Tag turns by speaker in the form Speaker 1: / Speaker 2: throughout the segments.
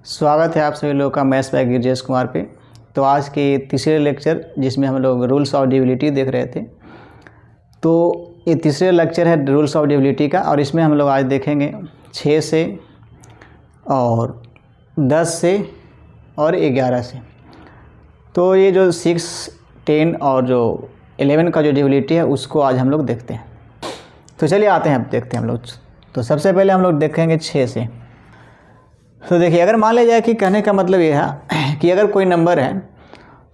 Speaker 1: स्वागत है आप सभी लोगों का मैथ्स बाय गिरजेश कुमार पे। तो आज के तीसरे लेक्चर जिसमें हम लोग रूल्स ऑफ डिविजिबिलिटी देख रहे थे, तो ये तीसरे लेक्चर है रूल्स ऑफ डिविजिबिलिटी का। और इसमें हम लोग आज देखेंगे 6 से और 10 से और 11 से। तो ये जो 6, 10 और जो 11 का जो डिविजिबिलिटी है उसको आज हम लोग देखते हैं। तो चलिए आते हैं, अब देखते हैं हम लोग। तो सबसे पहले हम लोग देखेंगे 6 से। तो देखिए, अगर मान लिया जाए कि कहने का मतलब ये है कि अगर कोई नंबर है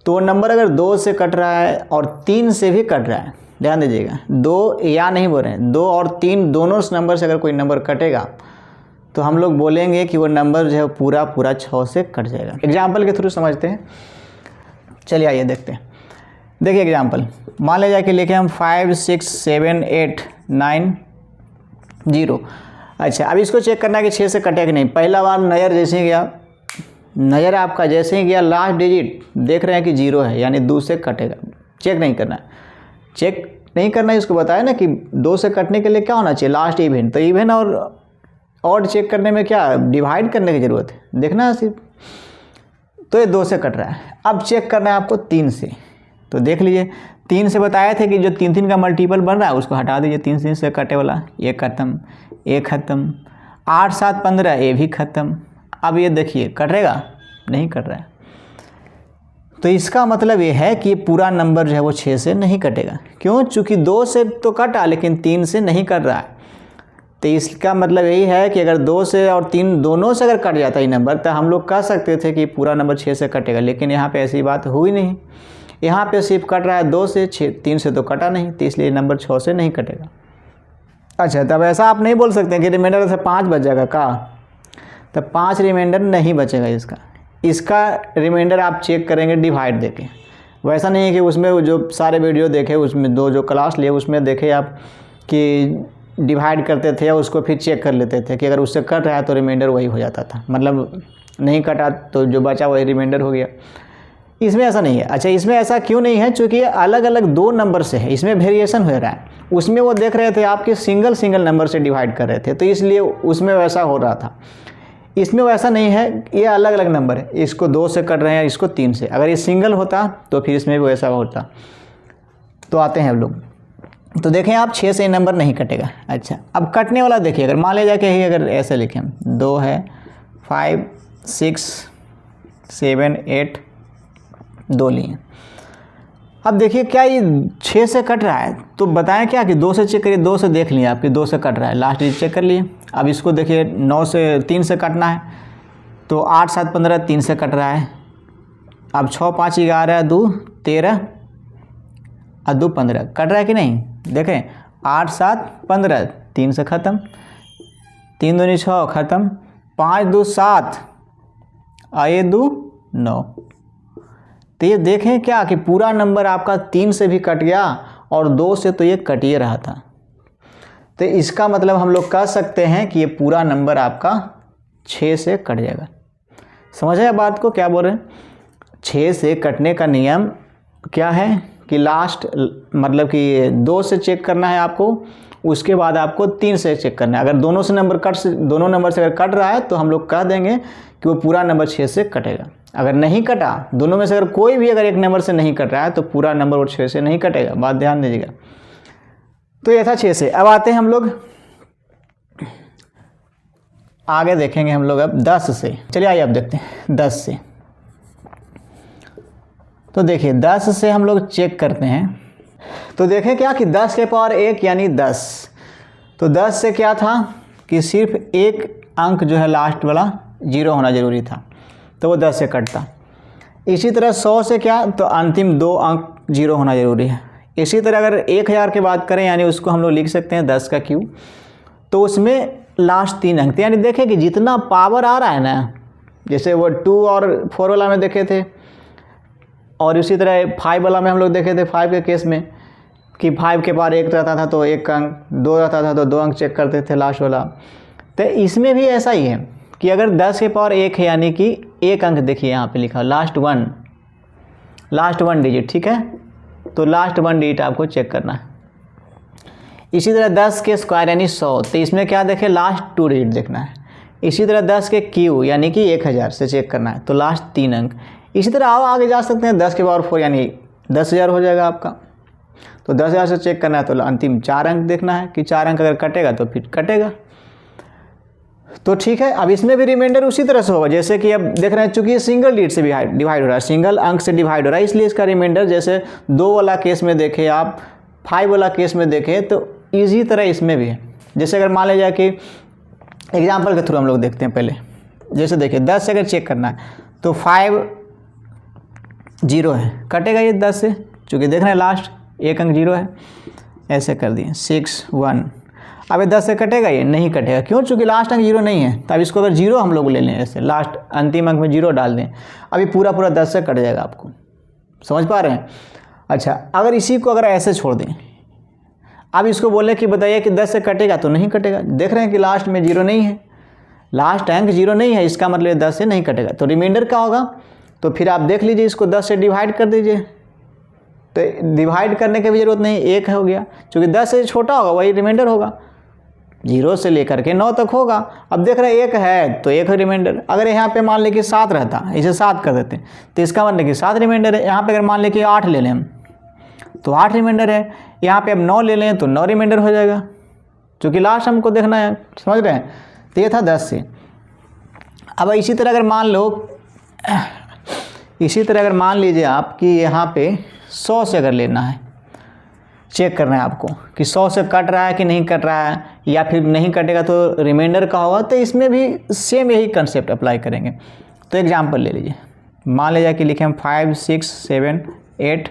Speaker 1: तो वो नंबर अगर 2 से कट रहा है और 3 से भी कट रहा है, ध्यान दीजिएगा, 2 या नहीं बोल रहे हैं, 2 और 3 दोनों नंबर से अगर कोई नंबर कटेगा तो हम लोग बोलेंगे कि वो नंबर जो है पूरा 6 से कट जाएगा। एग्जाम्पल के थ्रू समझते हैं। चलिए आइए देखते हैं। देखिए एग्जाम्पल, मान लिया जाए कि लिखे हम 5, 6, 7, 8, 9, 0। अच्छा, अब इसको चेक करना है कि 6 से कटे कि नहीं। पहला बार नज़र जैसे ही गया, नज़र आपका जैसे ही गया, लास्ट डिजिट देख रहे हैं कि 0 है, यानी 2 से कटेगा। चेक नहीं करना है, चेक नहीं करना है। इसको बताया ना कि 2 से कटने के लिए क्या होना चाहिए, लास्ट इवेंट। तो इवेंट और चेक करने में क्या डिवाइड करने की ज़रूरत है, देखना है सिर्फ। तो ये 2 से कट रहा है। अब चेक करना है आपको 3 से। तो देख लीजिए, 3 से बताए थे कि जो 3 का मल्टीपल बन रहा है उसको हटा दीजिए। 3 से कटे वाला ये ख़त्म, ये ख़त्म। 8, 7, 15 ये भी ख़त्म। अब ये देखिए कटेगा, नहीं कट रहा है। तो इसका मतलब ये है कि पूरा नंबर जो है वो 6 से नहीं कटेगा। क्यों? चूँकि 2 से तो कटा लेकिन 3 से नहीं कट रहा है। तो इसका मतलब यही है कि अगर 2 से और 3 दोनों से अगर कट जाता है नंबर, तो हम लोग कह सकते थे कि पूरा नंबर 6 से कटेगा। लेकिन यहाँ पे ऐसी बात हुई नहीं। यहाँ पे सिर्फ कट रहा है 2 से, 3 से तो कटा नहीं, तो इसलिए नंबर 6 से नहीं कटेगा। अच्छा, तब ऐसा आप नहीं बोल सकते कि रिमाइंडर से 5 बच जाएगा का, तब 5 रिमाइंडर नहीं बचेगा इसका रिमाइंडर आप चेक करेंगे डिवाइड देके। वैसा नहीं है कि उसमें जो सारे वीडियो देखे, उसमें जो क्लास लिए उसमें देखे आप कि डिवाइड करते थे और उसको फिर चेक कर लेते थे कि अगर उससे कट रहा है तो रिमाइंडर वही हो जाता था, मतलब नहीं कटा तो जो बचा वही रिमाइंडर हो गया। इसमें ऐसा नहीं है। अच्छा, इसमें ऐसा क्यों नहीं है? चूँकि अलग अलग 2 नंबर से है, इसमें वेरिएशन हो रहा है। उसमें वो देख रहे थे आपके सिंगल नंबर से डिवाइड कर रहे थे, तो इसलिए उसमें वैसा हो रहा था। इसमें वैसा नहीं है, ये अलग अलग नंबर है। इसको 2 से कट रहे हैं, इसको 3 से। अगर ये सिंगल होता तो फिर इसमें भी वैसा होता। तो आते हैं हम लोग। तो देखें आप, 6 से नंबर नहीं कटेगा। अच्छा, अब कटने वाला देखिए, अगर मान लिया जाए कि अगर ऐसे लिखें, 2 है, 5, 6, 7, 8, 2 लिए। अब देखिए क्या ये 6 से कट रहा है, तो बताएं क्या कि 2 से चेक करिए। 2 से देख लिए आपके 2 से कट रहा है, लास्ट डिजिट चेक कर लिए। अब इसको देखिए 3 से कटना है, तो 8, 7, 15 3 से कट रहा है। अब 6, 5, 11, 2, 13 और 2, 15 कट रहा है कि नहीं? देखें 8, 7, 15 3 से ख़त्म, 3 दूनी 6 ख़त्म, 5, 2, 7 और ये 2, 9। तो ये देखें क्या कि पूरा नंबर आपका 3 से भी कट गया और 2 से तो ये कट ही रहा था। तो इसका मतलब हम लोग कह सकते हैं कि ये पूरा नंबर आपका 6 से कट जाएगा। समझ आए बात को, क्या बोल रहे हैं? 6 से कटने का नियम क्या है कि लास्ट मतलब कि 2 से चेक करना है आपको, उसके बाद आपको 3 से चेक करना है। अगर दोनों नंबर से अगर कट रहा है तो हम लोग कह देंगे कि वो पूरा नंबर 6 से कटेगा। अगर नहीं कटा, दोनों में से अगर कोई भी अगर एक नंबर से नहीं कट रहा है तो पूरा नंबर वो 6 से नहीं कटेगा। बात ध्यान दीजिएगा। तो ये था 6 से। अब आते हैं हम लोग आगे, देखेंगे हम लोग अब 10 से। चलिए आइए अब देखते हैं 10 से। तो देखिए 10 से हम लोग चेक करते हैं। तो देखें क्या कि 10 के पावर 1 यानी 10। तो 10 से क्या था कि सिर्फ एक अंक जो है लास्ट वाला 0 होना ज़रूरी था, तो वो 10 से कटता। इसी तरह 100 से क्या, तो अंतिम 2 अंक 0 होना ज़रूरी है। इसी तरह अगर 1000 की बात करें, यानी उसको हम लोग लिख सकते हैं 10 का क्यूब, तो उसमें लास्ट 3 अंक। यानी देखें कि जितना पावर आ रहा है ना, जैसे वो 2 और 4 वाला में देखे थे, और इसी तरह 5 वाला में हम लोग देखे थे 5 के केस में कि 5 के पावर 1 रहता था तो 1 अंक, 2 रहता था तो 2 अंक चेक करते थे लास्ट वाला। तो इसमें भी ऐसा ही है कि अगर 10 के पावर 1 है, यानी कि 1 अंक देखिए यहाँ पे लिखा लास्ट वन डिजिट, ठीक है। तो लास्ट 1 डिजिट आपको चेक करना है। इसी तरह 10 के स्क्वायर यानी 100, तो इसमें क्या देखें, लास्ट 2 डिजिट देखना है। इसी तरह 10 के क्यू यानी कि 1000 से चेक करना है तो लास्ट 3 अंक। इसी तरह आप आगे जा सकते हैं 10 के पावर 4 यानी 10,000 हो जाएगा आपका। तो 10,000 से चेक करना है तो अंतिम 4 अंक देखना है कि 4 अंक अगर कटेगा तो फिर कटेगा। तो ठीक है, अब इसमें भी रिमाइंडर उसी तरह से होगा जैसे कि अब देख रहे हैं, चूंकि ये सिंगल डिजिट से डिवाइड हो रहा है, सिंगल अंक से डिवाइड हो रहा है, इसलिए इसका रिमाइंडर जैसे 2 वाला केस में देखें आप, 5 वाला केस में देखें तो इसी तरह इसमें भी है। जैसे अगर मान लीजिए कि एग्जाम्पल के थ्रू हम लोग देखते हैं पहले, जैसे देखिए 10 से अगर चेक करना है तो 5 0 है, कटेगा ये 10 से, चूँकि देख रहे हैं लास्ट एक अंक 0 है, ऐसे कर दिए 6 1। अब ये 10 से कटेगा, ये नहीं कटेगा, क्यों? चूँकि लास्ट अंक 0 नहीं है। तो अब इसको अगर 0 हम लोग ले लें, ऐसे लास्ट अंतिम अंक में 0 डाल दें, अभी पूरा 10 से कट जाएगा, आपको समझ पा रहे हैं? अच्छा, अगर इसी को अगर ऐसे छोड़ दें, अब इसको बोले कि बताइए कि 10 से कटेगा तो नहीं कटेगा। देख रहे हैं कि लास्ट में 0 नहीं है, लास्ट अंक 0 नहीं है, इसका मतलब 10 से नहीं कटेगा। तो रिमाइंडर क्या होगा? तो फिर आप देख लीजिए, इसको 10 से डिवाइड कर दीजिए, तो डिवाइड करने की भी जरूरत नहीं, 1 हो गया, क्योंकि 10 से छोटा होगा वही रिमाइंडर होगा, 0 से लेकर के 9 तक होगा। अब देख रहे हैं 1 है तो 1 रिमाइंडर। अगर यहाँ पे मान लें कि 7 रहता, इसे 7 कर देते तो इसका मतलब कि 7 रिमाइंडर है। यहाँ पे अगर मान लें कि 8 ले लें हम तो 8 रिमाइंडर है। यहाँ पे अब 9 ले लें तो 9 रिमाइंडर हो जाएगा, क्योंकि लास्ट हमको देखना है, समझ रहे हैं? तो ये था 10 से। अब इसी तरह अगर मान लीजिए आप कि यहाँ पे 100 से अगर लेना है, चेक करना है आपको कि 100 से कट रहा है कि नहीं कट रहा है, या फिर नहीं कटेगा तो रिमाइंडर का होगा। तो इसमें भी सेम यही कंसेप्ट अप्लाई करेंगे। तो एग्जांपल ले लीजिए, मान लीजिए कि लिखे हम 5 6 7 8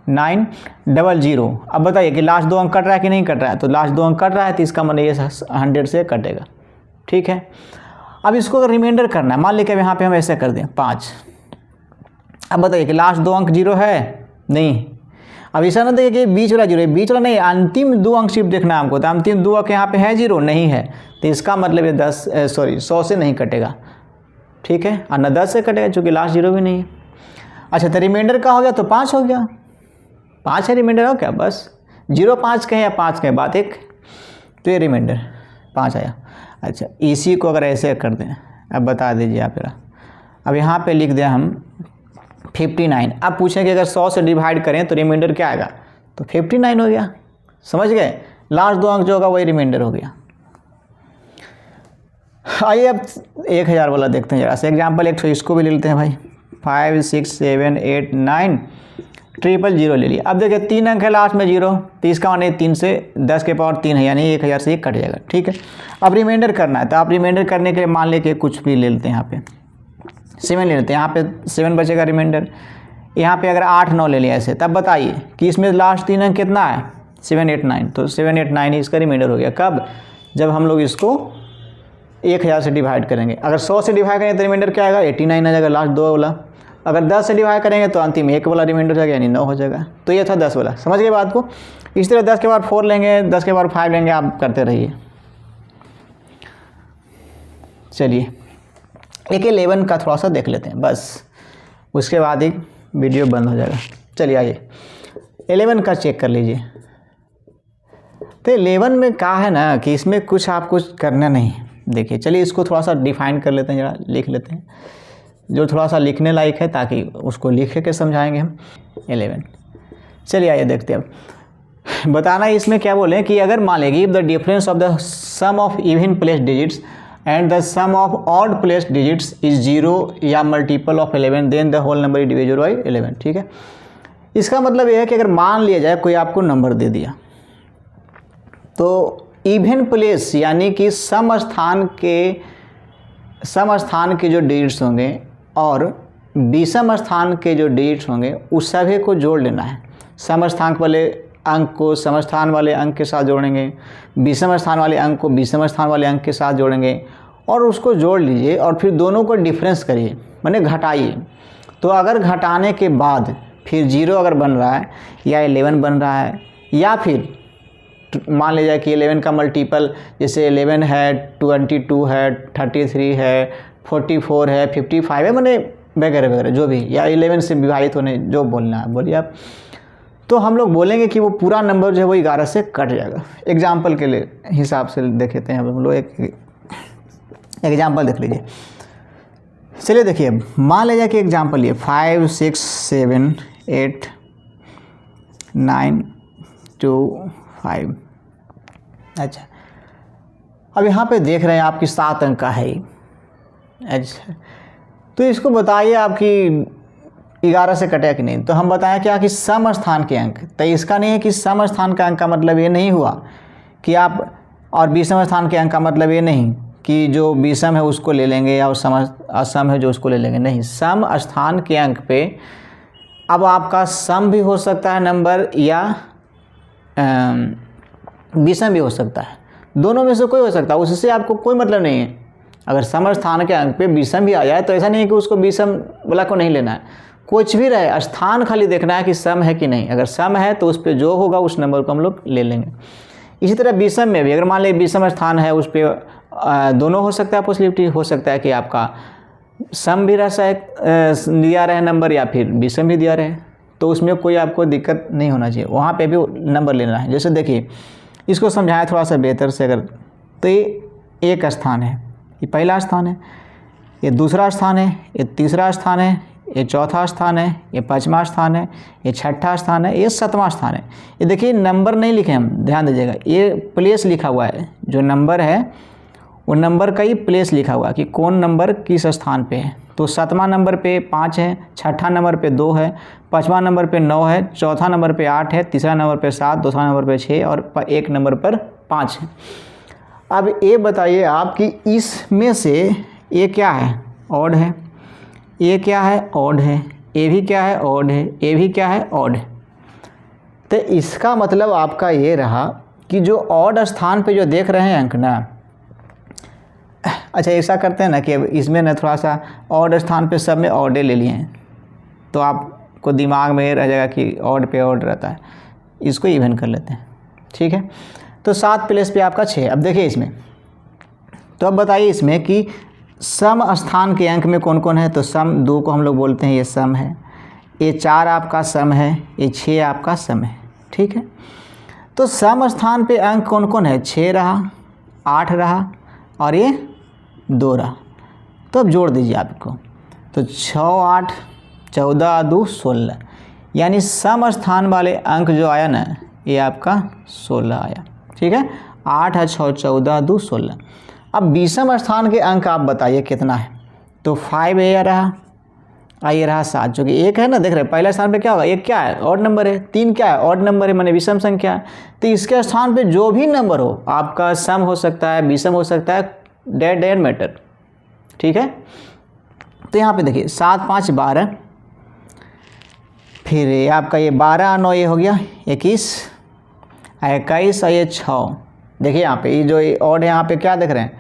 Speaker 1: 9 00। अब बताइए कि लास्ट 2 अंक कट रहा है कि नहीं कट रहा है, तो लास्ट 2 अंक कट रहा है, तो इसका मतलब ये 100 से कटेगा, ठीक है। अब इसको अगर रिमाइंडर करना है, मान लीजिए यहाँ पे हम ऐसे कर दें 5। अब बताइए कि लास्ट 2 अंक 0 है नहीं, अब ऐसा ना देखिए कि बीच वाला 0 है, बीच वाला नहीं, अंतिम 2 अंक सिर्फ देखना है हमको। तो अंतिम 2 अंक यहाँ पे है 0 नहीं है, तो इसका मतलब ये 100 से नहीं कटेगा, ठीक है, और न 10 से कटेगा चूँकि लास्ट 0 भी नहीं है। अच्छा, तो रिमाइंडर का हो गया तो 5 हो गया, 5 है रिमाइंडर हो क्या, बस 0 5 कहें या 5 कहें, बात एक, तो ये रिमाइंडर 5 आया। अच्छा, इसी को अगर ऐसे कर दें, अब बता दीजिए आप जरा, अब यहाँ पे लिख दें हम 59। अब पूछें कि अगर 100 से डिवाइड करें तो रिमाइंडर क्या आएगा, तो 59 हो गया, समझ गए? लास्ट 2 अंक जो होगा वही रिमाइंडर हो गया। आइए अब 1000 वाला देखते हैं जरा से एग्जाम्पल, एक तो इसको भी ले लेते हैं भाई, 5 6 7 8 9 000 ले लिया। अब देखिए 3 अंक है लास्ट में 0, तो इसका माने 3 से 10 के पावर 3 है, यानी 1000 से 1 कट जाएगा, ठीक है। अब रिमाइंडर करना है, तो आप रिमाइंडर करने के लिए मान लें कि कुछ भी ले लेते हैं, यहाँ पे 7 ले लेते हैं, यहाँ पे 7 बचेगा रिमाइंडर। यहाँ पे अगर 8 9 ले लिया ऐसे, तब बताइए कि इसमें लास्ट 3 अंक कितना है, 7 8 9, तो 7 8 9 ही इसका रिमाइंडर हो गया। कब? जब हम लोग इसको 1000 से डिवाइड करेंगे। अगर 100 से डिवाइड करेंगे तो रिमाइंडर क्या आएगा, 89 आ जाएगा, लास्ट 2 वाला। अगर 10 से डिवाइड करेंगे तो अंतिम 1 वाला रिमाइंडर हो जाएगा, यानी 9 हो जाएगा। तो ये था 10 वाला, समझ गए बात को? इस तरह 10 के बाद 4 लेंगे, 10 के बाद 5 लेंगे, आप करते रहिए। चलिए एक 11 का थोड़ा सा देख लेते हैं, बस उसके बाद ही वीडियो बंद हो जाएगा। चलिए आइए 11 का चेक कर लीजिए। तो 11 में क्या है ना कि इसमें कुछ आपको करना नहीं। देखिए चलिए इसको थोड़ा सा डिफाइन कर लेते हैं, जरा लिख लेते हैं जो थोड़ा सा लिखने लायक है, ताकि उसको लिख के समझाएंगे हम। 11 चलिए आइए देखते हैं। अब बताना इसमें क्या बोले कि अगर मान लेगी the difference of the sum of even place digits and the sum of odd place digits is 0 या multiple of 11, then the whole number is divisible by 11, ठीक है। इसका मतलब यह है कि अगर मान लिया जाए कोई आपको नंबर दे दिया, तो इवन प्लेस यानी कि सम स्थान के जो डिजिट्स होंगे और विषम स्थान के जो डिजिट्स होंगे उस सभी को जोड़ लेना है। सम स्थान वाले अंक को सम स्थान वाले अंक के साथ जोड़ेंगे, विषम स्थान वाले अंक को विषम स्थान वाले अंक के साथ जोड़ेंगे, और उसको जोड़ लीजिए और फिर दोनों को डिफरेंस करिए, माने घटाइए। तो अगर घटाने के बाद फिर 0 अगर बन रहा है या 11 बन रहा है, या फिर मान लीजिए कि 11 का मल्टीपल जैसे 11 है, 22 है, 33 है, 44 है, 55 है, माने वगैरह वगैरह जो भी, या 11 से विभाजित होने जो बोलना है बोलिए आप, तो हम लोग बोलेंगे कि वो पूरा नंबर जो है वो 11 से कट जाएगा। एग्जाम्पल के लिए हिसाब से देखेते हैं हम लोग एक एग्जाम्पल देख लीजिए। चलिए देखिए, मान लीजिए कि एग्जाम्पल ये 5 6 7 8 9 2 5। अच्छा, अब यहाँ पे देख रहे हैं आपकी 7 अंक का है ही। अच्छा, तो इसको बताइए आपकी 11 से कटे कि नहीं। तो हम बताएं क्या कि सम स्थान के अंक, तो इसका नहीं है कि सम स्थान का अंक का मतलब ये नहीं हुआ कि आप, और विषम स्थान के अंक का मतलब ये नहीं कि जो विषम है उसको ले लेंगे या सम असम है जो उसको ले लेंगे, नहीं। सम स्थान के अंक पे अब आपका सम भी हो सकता है नंबर या विषम भी हो सकता है, दोनों में से कोई हो सकता है, उससे आपको कोई मतलब नहीं है। अगर सम स्थान के अंक पे विषम भी आ जाए तो ऐसा नहीं है कि उसको विषम वाला को नहीं लेना है, कुछ भी रहे, स्थान खाली देखना है कि सम है कि नहीं। अगर सम है तो उस पर जो होगा उस नंबर को हम लोग ले लेंगे। इसी तरह विषम में भी, अगर मान लीजिए विषम स्थान है, उस पर दोनों हो सकता है पॉसिबिलिटी, हो सकता है कि आपका सम भी दिया रहे नंबर या फिर विषम भी दिया रहे, तो उसमें कोई आपको दिक्कत नहीं होना चाहिए, वहाँ पे भी नंबर लेना है। जैसे देखिए, इसको समझाएं थोड़ा सा बेहतर से अगर, तो ये एक स्थान है, ये पहला स्थान है, ये दूसरा स्थान है, ये तीसरा स्थान है, ये चौथा स्थान है, ये पाँचवा स्थान है, ये छठा स्थान है, ये सातवां स्थान है। ये देखिए नंबर नहीं लिखे हम, ध्यान दीजिएगा, ये प्लेस लिखा हुआ है, जो नंबर है वो नंबर का ही प्लेस लिखा हुआ है कि कौन नंबर किस स्थान पे है। तो सातवां नंबर पे 5 है, छठा नंबर पे 2 है, पाँचवा नंबर पे 9 है, चौथा नंबर पे 8 है, तीसरा नंबर पे 7, दूसरा नंबर पे 6 और एक नंबर पर 5 है। अब ये बताइए आप कि इसमें से ये क्या है, ऑड है, ये क्या है, ऑड है, ये भी क्या है, ऑड है, ये भी क्या है, ऑड है। तो इसका मतलब आपका ये रहा कि जो ऑड स्थान पे जो देख रहे हैं अंक ना, अच्छा ऐसा करते हैं ना कि अब इसमें ना थोड़ा सा ऑड स्थान पे सब में ऑडे ले लिए हैं, तो आपको दिमाग में रह जाएगा कि ऑड पे ऑड रहता है, इसको इवन कर लेते हैं, ठीक है। तो 7 प्लेस पे आपका 6। अब देखिए इसमें, तो अब बताइए इसमें कि सम स्थान के अंक में कौन कौन है। तो सम 2 को हम लोग बोलते हैं ये सम है, ये 4 आपका सम है, ये 6 आपका सम है, ठीक है। तो सम स्थान पे अंक कौन कौन है, 6 रहा, 8 रहा और ये 2 रहा। तो अब जोड़ दीजिए आपको, तो 6 8 14 2 16, यानी सम स्थान वाले अंक जो आया ना ये आपका 16 आया, ठीक है। 8 है 6 14 2 16। अब विषम स्थान के अंक आप बताइए कितना है। तो 5 ये रहा, ये रहा 7, जो कि 1 है ना, देख रहे हैं पहला स्थान पे क्या होगा, 1 क्या है, ऑड नंबर है, 3 क्या है, ऑड नंबर है, माने विषम संख्या है। तो इसके स्थान पे जो भी नंबर हो, आपका सम हो सकता है, विषम हो सकता है, डेट मैटर, ठीक है। तो यहाँ पे देखिए 7 5 12, फिर आपका ये 12 9 ये हो गया 21, 21 और ये 6। देखिए यहाँ पे ये जो ऑड है, यहाँ पे क्या देख रहे हैं,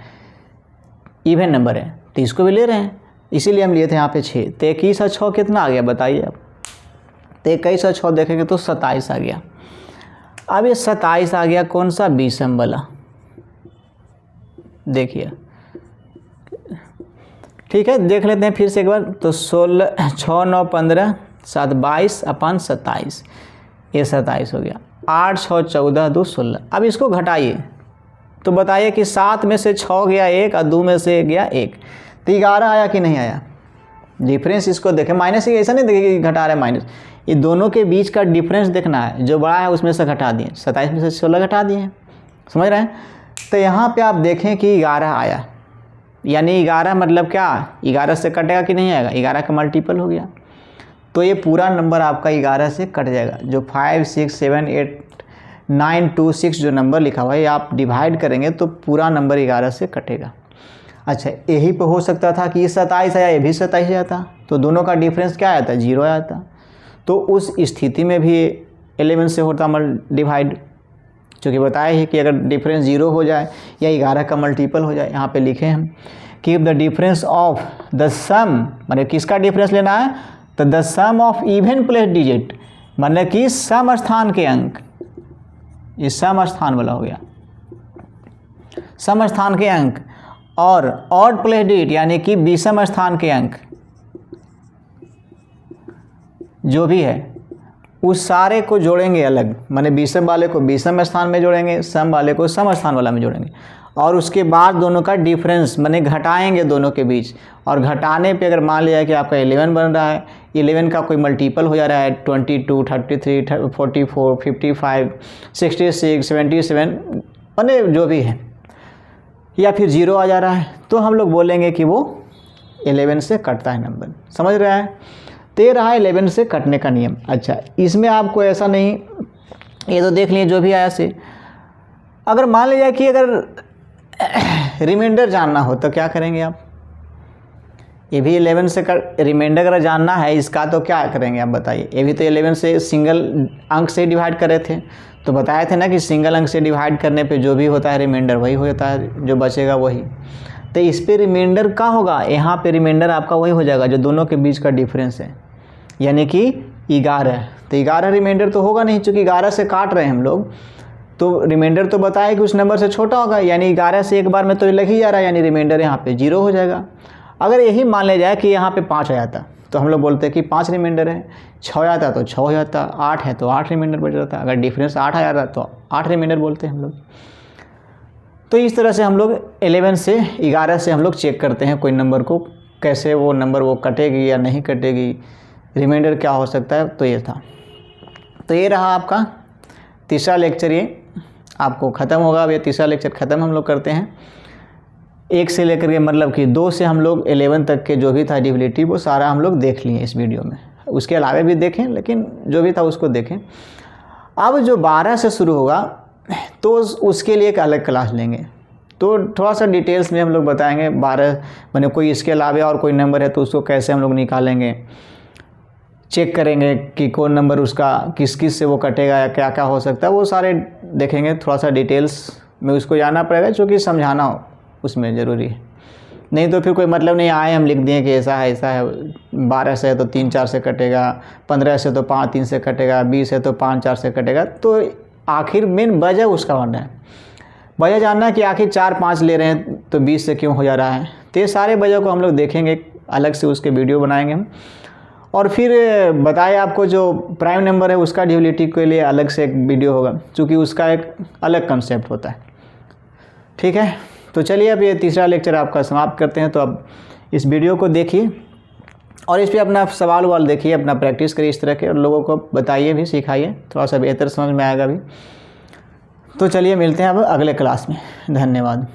Speaker 1: इवन नंबर है, तो इसको भी ले रहे हैं, इसीलिए हम लिए थे यहाँ पे 6। तो 21 और 6 कितना आ गया बताइए अब। तो 21 और 6 देखेंगे तो 27 आ गया। अब ये 27 आ गया कौन सा, विषम वाला, देखिए, ठीक है। देख लेते हैं फिर से एक बार। तो 16 6 9 15 7 22 अपन 27, ये 27 हो गया। 8 6 14 2 16। अब इसको घटाइए तो बताइए कि 7 में से 6 गया 1 और 2 में से गया 1, तो 11 आया कि नहीं आया। डिफरेंस इसको देखें, माइनस ही ऐसा नहीं देखें कि घटा रहे माइनस, ये दोनों के बीच का डिफरेंस देखना है, जो बड़ा है उसमें से घटा दिए, 27 में से 16 घटा दिए, समझ रहे हैं। तो यहाँ पे आप देखें कि 11 आया, यानी 11 मतलब क्या, 11 से कटेगा कि नहीं आएगा, 11 का मल्टीपल हो गया। तो ये पूरा नंबर आपका 11 से कट जाएगा। जो 5 6 7 8 9 2 6 जो नंबर लिखा हुआ है, ये आप डिवाइड करेंगे तो पूरा नंबर 11 से कटेगा। अच्छा, यही पे हो सकता था कि ये 27 आया, ये भी 27 आया था, तो दोनों का डिफरेंस क्या आया था, 0 आया था। तो उस स्थिति में भी 11 से होता डिवाइड, क्योंकि बताया है कि अगर डिफरेंस 0 हो जाए या 11 का मल्टीपल हो जाए। यहाँ पे लिखे हम कि the difference of the sum, मतलब किसका डिफरेंस लेना है, तो the sum of even place digit, मतलब कि सम स्थान के अंक, ये सम स्थान वाला हो गया, सम स्थान के अंक, और ऑड प्लेस डिजिट यानी कि विषम स्थान के अंक जो भी है उस सारे को जोड़ेंगे अलग, माने विषम वाले को विषम स्थान में जोड़ेंगे, सम वाले को सम स्थान वाला में जोड़ेंगे, और उसके बाद दोनों का डिफरेंस माने घटाएंगे दोनों के बीच, और घटाने पे अगर मान लिया कि आपका 11 बन रहा है, 11 का कोई मल्टीपल हो जा रहा है 22, 33, 44, 55, 66, 77 माने जो भी है, या फिर 0 आ जा रहा है, तो हम लोग बोलेंगे कि वो 11 से कटता है नंबर। समझ रहा है? तो ये रहा 11 से कटने का नियम। अच्छा, इसमें आपको ऐसा नहीं, ये तो देख लिए जो भी आया से। अगर मान लिया कि अगर रिमाइंडर जानना हो तो क्या करेंगे आप? ये भी 11 से रिमाइंडर अगर जानना है इसका तो क्या करेंगे आप बताइए? ये भी तो 11 से सिंगल अंक से डिवाइड करे थे, तो बताए थे ना कि सिंगल अंक से डिवाइड करने पे जो भी होता है रिमाइंडर वही होता है, जो बचेगा वही। तो इस पे रिमाइंडर क्या होगा? यहाँ पे रिमाइंडर आपका वही हो जाएगा जो दोनों के बीच का डिफरेंस है, यानी कि 11। तो 11 रिमाइंडर तो होगा नहीं, चूँकि 11 से काट रहे हैं हम लोग, तो रिमाइंडर तो बताए कि उस नंबर से छोटा होगा, यानी 11 से एक बार में तो लग ही जा रहा है, यानी रिमाइंडर यहाँ पे 0 हो जाएगा। अगर यही मान लिया जाए कि यहाँ पे 5 आ जाता तो हम लोग बोलते हैं कि 5 रिमाइंडर है, 6 आता तो 6 हो जाता, 8 है तो 8 रिमाइंडर बच जाता। अगर डिफरेंस 8 आ जाता तो 8 रिमाइंडर बोलते हैं हम लोग। तो इस तरह से हम लोग 11 से 11 से हम लोग चेक करते हैं कोई नंबर को, कैसे वो नंबर वो कटेगी या नहीं कटेगी, रिमाइंडर क्या हो सकता है। तो ये था, तो ये रहा आपका तीसरा लेक्चर, ये आपको ख़त्म होगा। अब ये तीसरा लेक्चर ख़त्म हम लोग करते हैं। 1 से लेकर के मतलब कि 2 से हम लोग 11 तक के जो भी था डिविलिटी वो सारा हम लोग देख लिए इस वीडियो में, उसके अलावा भी देखें, लेकिन जो भी था उसको देखें। अब जो 12 से शुरू होगा तो उसके लिए एक अलग क्लास लेंगे, तो थोड़ा सा डिटेल्स में हम लोग बताएंगे। 12 माने कोई इसके अलावा और कोई नंबर है तो उसको कैसे हम लोग निकालेंगे, चेक करेंगे कि कौन नंबर उसका किस किस से वो कटेगा या क्या क्या हो सकता है, वो सारे देखेंगे। थोड़ा सा डिटेल्स में उसको जाना पड़ेगा, क्योंकि समझाना हो उसमें ज़रूरी है, नहीं तो फिर कोई मतलब नहीं आए हम लिख दिए कि ऐसा है। 12 से है तो 3 4 से कटेगा, 15 से तो 5 3 से कटेगा, 20 है तो 5 4 से कटेगा। तो आखिर मेन वजह उसका बनना है, वजह जानना है कि आखिर 4 5 ले रहे हैं तो 20 से क्यों हो जा रहा है। तो ये सारे वजह को हम लोग देखेंगे, अलग से उसके वीडियो बनाएंगे हम। और फिर बताए आपको जो प्राइम नंबर है उसका डिविलिटी के लिए अलग से एक वीडियो होगा, क्योंकि उसका एक अलग कंसेप्ट होता है। ठीक है, तो चलिए अब ये तीसरा लेक्चर आपका समाप्त करते हैं। तो अब इस वीडियो को देखिए और इस पर अपना सवाल वाल देखिए, अपना प्रैक्टिस करिए इस तरह के, और लोगों को बताइए भी, सिखाइए, थोड़ा सा बेहतर समझ में आएगा भी। तो चलिए मिलते हैं अब अगले क्लास में। धन्यवाद।